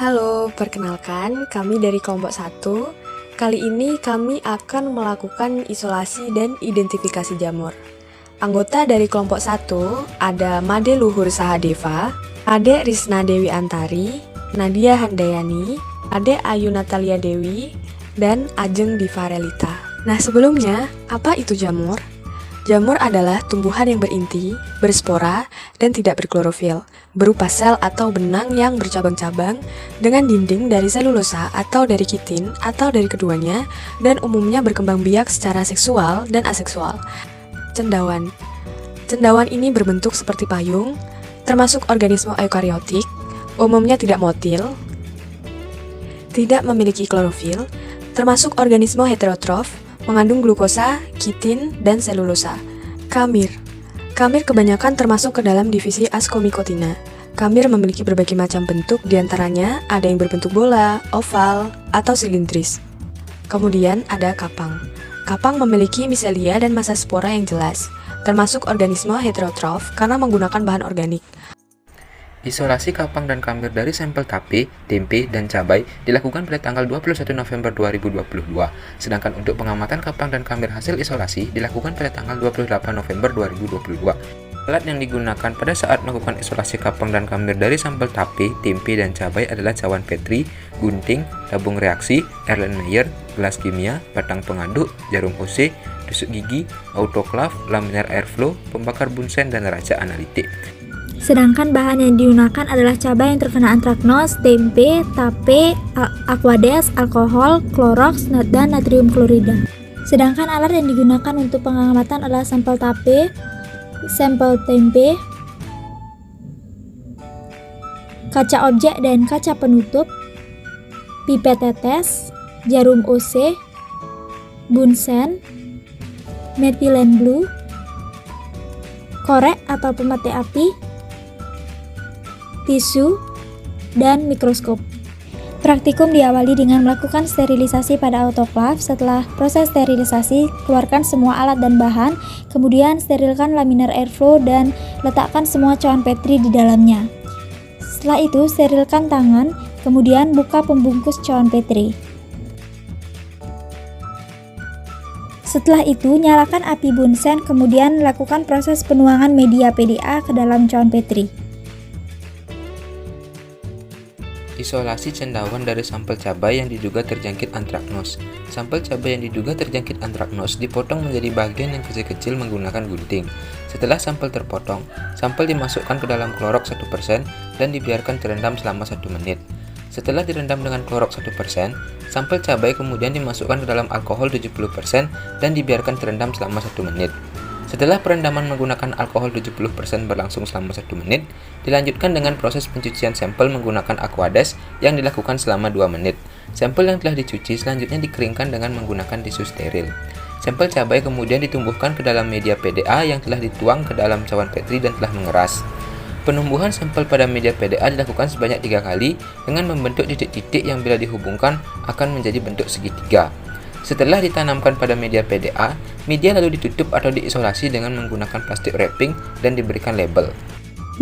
Halo, perkenalkan kami dari kelompok 1. Kali ini kami akan melakukan isolasi dan identifikasi jamur. Anggota dari kelompok 1 ada Made Luhur Sahadeva, Ade Risna Dewi Antari, Nadia Handayani, Ade Ayu Natalia Dewi, dan Ajeng Diva Relita. Nah, sebelumnya, apa itu jamur? Jamur adalah tumbuhan yang berinti, berspora, dan tidak berklorofil, berupa sel atau benang yang bercabang-cabang dengan dinding dari selulosa atau dari kitin atau dari keduanya, dan umumnya berkembang biak secara seksual dan aseksual. Cendawan. Cendawan ini berbentuk seperti payung, termasuk organisme eukariotik, umumnya tidak motil, tidak memiliki klorofil, termasuk organisme heterotrof, mengandung glukosa, kitin, dan selulosa. Kamir. Kamir kebanyakan termasuk ke dalam divisi Ascomycotina. Kamir memiliki berbagai macam bentuk, diantaranya ada yang berbentuk bola, oval, atau silindris. Kemudian ada kapang. Kapang memiliki miselia dan massa spora yang jelas, termasuk organisme heterotrof karena menggunakan bahan organik. Isolasi kapang dan kamir dari sampel tape, tempe, dan cabai dilakukan pada tanggal 21 November 2022, sedangkan untuk pengamatan kapang dan kamir hasil isolasi dilakukan pada tanggal 28 November 2022. Alat yang digunakan pada saat melakukan isolasi kapang dan kamir dari sampel tape, tempe, dan cabai adalah cawan Petri, gunting, tabung reaksi, Erlenmeyer, gelas kimia, batang pengaduk, jarum OC, tusuk gigi, autoklav, laminar airflow, pembakar bunsen, dan raja analitik. Sedangkan bahan yang digunakan adalah cabai yang terkena antraknos, tempe, tape, aquades, alkohol, klorox, dan natrium klorida. Sedangkan alat yang digunakan untuk pengamatan adalah sampel tape, sampel tempe, kaca objek dan kaca penutup, pipet tetes, jarum OC, bunsen, methylene blue, korek atau pemati api, tisu, dan mikroskop. Praktikum diawali dengan melakukan sterilisasi pada autoklav. Setelah proses sterilisasi, keluarkan semua alat dan bahan, kemudian sterilkan laminar airflow dan letakkan semua cawan Petri di dalamnya. Setelah itu, sterilkan tangan, kemudian buka pembungkus cawan Petri. Setelah itu, nyalakan api bunsen, kemudian lakukan proses penuangan media PDA ke dalam cawan Petri. Isolasi cendawan dari sampel cabai yang diduga terjangkit antraknos. Sampel cabai yang diduga terjangkit antraknos dipotong menjadi bagian yang kecil-kecil menggunakan gunting. Setelah sampel terpotong, sampel dimasukkan ke dalam klorox 1% dan dibiarkan terendam selama 1 menit. Setelah direndam dengan klorox 1%, sampel cabai kemudian dimasukkan ke dalam alkohol 70% dan dibiarkan terendam selama 1 menit. Setelah perendaman menggunakan alkohol 70% berlangsung selama 1 menit, dilanjutkan dengan proses pencucian sampel menggunakan aquades yang dilakukan selama 2 menit. Sampel yang telah dicuci selanjutnya dikeringkan dengan menggunakan tisu steril. Sampel cabai kemudian ditumbuhkan ke dalam media PDA yang telah dituang ke dalam cawan Petri dan telah mengeras. Penumbuhan sampel pada media PDA dilakukan sebanyak 3 kali dengan membentuk titik-titik yang bila dihubungkan akan menjadi bentuk segitiga. Setelah ditanamkan pada media PDA, media lalu ditutup atau diisolasi dengan menggunakan plastik wrapping dan diberikan label.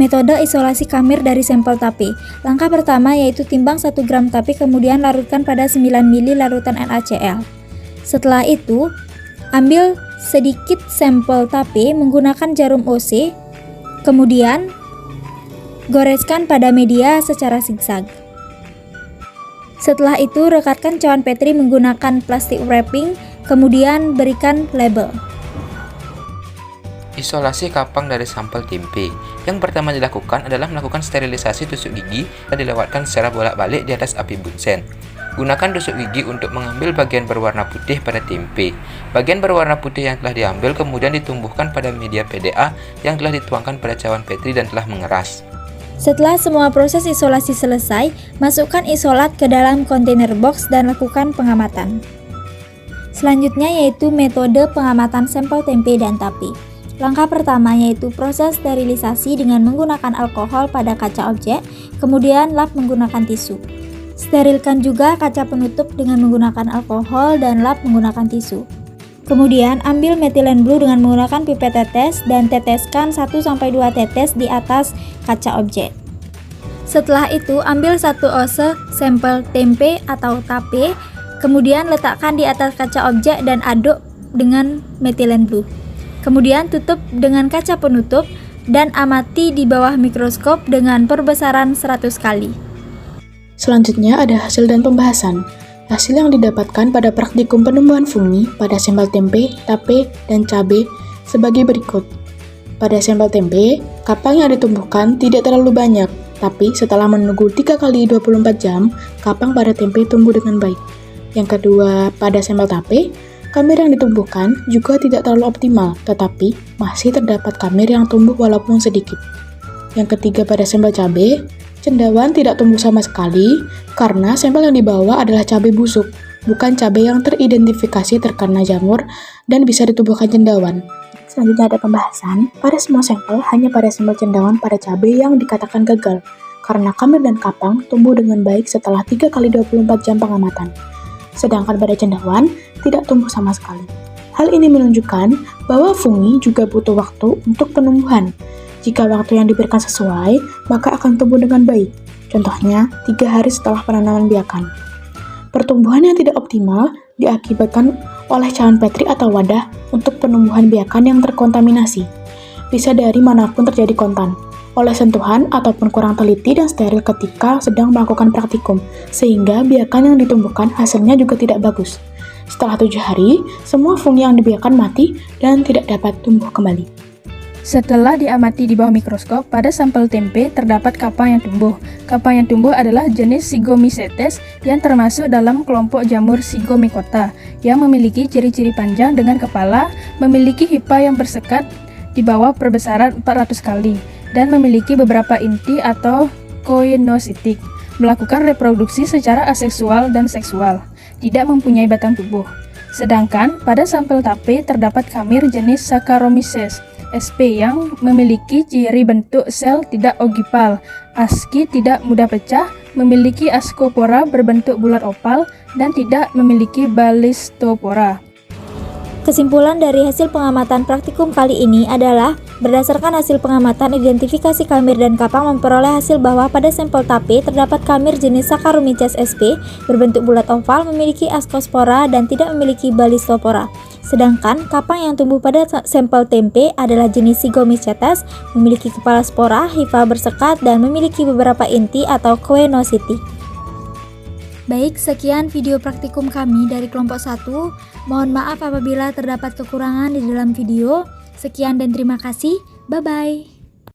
Metode isolasi kamir dari sampel tape. Langkah pertama yaitu timbang 1 gram tape kemudian larutkan pada 9 ml larutan NaCl. Setelah itu, ambil sedikit sampel tape menggunakan jarum OC, kemudian goreskan pada media secara zigzag. Setelah itu, rekatkan cawan Petri menggunakan plastik wrapping, kemudian berikan label. Isolasi kapang dari sampel tempe. Yang pertama dilakukan adalah melakukan sterilisasi tusuk gigi dan dilewatkan secara bolak-balik di atas api bunsen. Gunakan tusuk gigi untuk mengambil bagian berwarna putih pada tempe. Bagian berwarna putih yang telah diambil kemudian ditumbuhkan pada media PDA yang telah dituangkan pada cawan Petri dan telah mengeras. Setelah semua proses isolasi selesai, masukkan isolat ke dalam kontainer box dan lakukan pengamatan. Selanjutnya yaitu metode pengamatan sampel tempe dan tape. Langkah pertama yaitu proses sterilisasi dengan menggunakan alkohol pada kaca objek, kemudian lap menggunakan tisu. Sterilkan juga kaca penutup dengan menggunakan alkohol dan lap menggunakan tisu. Kemudian ambil methylene blue dengan menggunakan pipet tetes dan teteskan 1-2 tetes di atas kaca objek. Setelah itu, ambil 1 oz sampel tempe atau tape, kemudian letakkan di atas kaca objek dan aduk dengan metilen blue. Kemudian tutup dengan kaca penutup dan amati di bawah mikroskop dengan perbesaran 100 kali. Selanjutnya ada hasil dan pembahasan. Hasil yang didapatkan pada praktikum penumbuhan fungi pada sampel tempe, tape, dan cabai sebagai berikut. Pada sampel tempe, kapang yang ditumbuhkan tidak terlalu banyak, tapi setelah menunggu 3 kali 24 jam, kapang pada tempe tumbuh dengan baik. Yang kedua, pada sampel tape, kamir yang ditumbuhkan juga tidak terlalu optimal, tetapi masih terdapat kamir yang tumbuh walaupun sedikit. Yang ketiga, pada sampel cabai, cendawan tidak tumbuh sama sekali karena sampel yang dibawa adalah cabai busuk, bukan cabai yang teridentifikasi terkena jamur dan bisa ditumbuhkan cendawan. Selanjutnya ada pembahasan, pada semua sampel hanya pada sampel cendawan pada cabai yang dikatakan gagal, karena kamir dan kapang tumbuh dengan baik setelah 3 kali 24 jam pengamatan. Sedangkan pada cendawan, tidak tumbuh sama sekali. Hal ini menunjukkan bahwa fungi juga butuh waktu untuk penumbuhan. Jika waktu yang diberikan sesuai, maka akan tumbuh dengan baik. Contohnya, 3 hari setelah penanaman biakan. Pertumbuhan yang tidak optimal diakibatkan oleh cawan petri atau wadah untuk penumbuhan biakan yang terkontaminasi. Bisa dari manapun terjadi kontan, oleh sentuhan ataupun kurang teliti dan steril ketika sedang melakukan praktikum, sehingga biakan yang ditumbuhkan hasilnya juga tidak bagus. Setelah 7 hari, semua fungi yang dibiarkan mati dan tidak dapat tumbuh kembali. Setelah diamati di bawah mikroskop, pada sampel tempe terdapat kapang yang tumbuh. Kapang yang tumbuh adalah jenis Zygomycetes yang termasuk dalam kelompok jamur Zygomicota yang memiliki ciri-ciri panjang dengan kepala, memiliki hipa yang bersekat di bawah perbesaran 400 kali, dan memiliki beberapa inti atau koinositik, melakukan reproduksi secara aseksual dan seksual, tidak mempunyai batang tubuh. Sedangkan pada sampel tape terdapat kamir jenis Saccharomyces sp yang memiliki ciri bentuk sel tidak ogipal, aski tidak mudah pecah, memiliki askopora berbentuk bulat opal, dan tidak memiliki balistopora. Kesimpulan dari hasil pengamatan praktikum kali ini adalah, berdasarkan hasil pengamatan identifikasi kamir dan kapang memperoleh hasil bahwa pada sampel tape terdapat kamir jenis Saccharomyces sp berbentuk bulat oval, memiliki askospora dan tidak memiliki balistopora. Sedangkan kapang yang tumbuh pada sampel tempe adalah jenis Zygomycetes, memiliki kepala spora, hifa bersekat, dan memiliki beberapa inti atau koinositi. Baik, sekian video praktikum kami dari kelompok 1. Mohon maaf apabila terdapat kekurangan di dalam video. Sekian dan terima kasih. Bye-bye.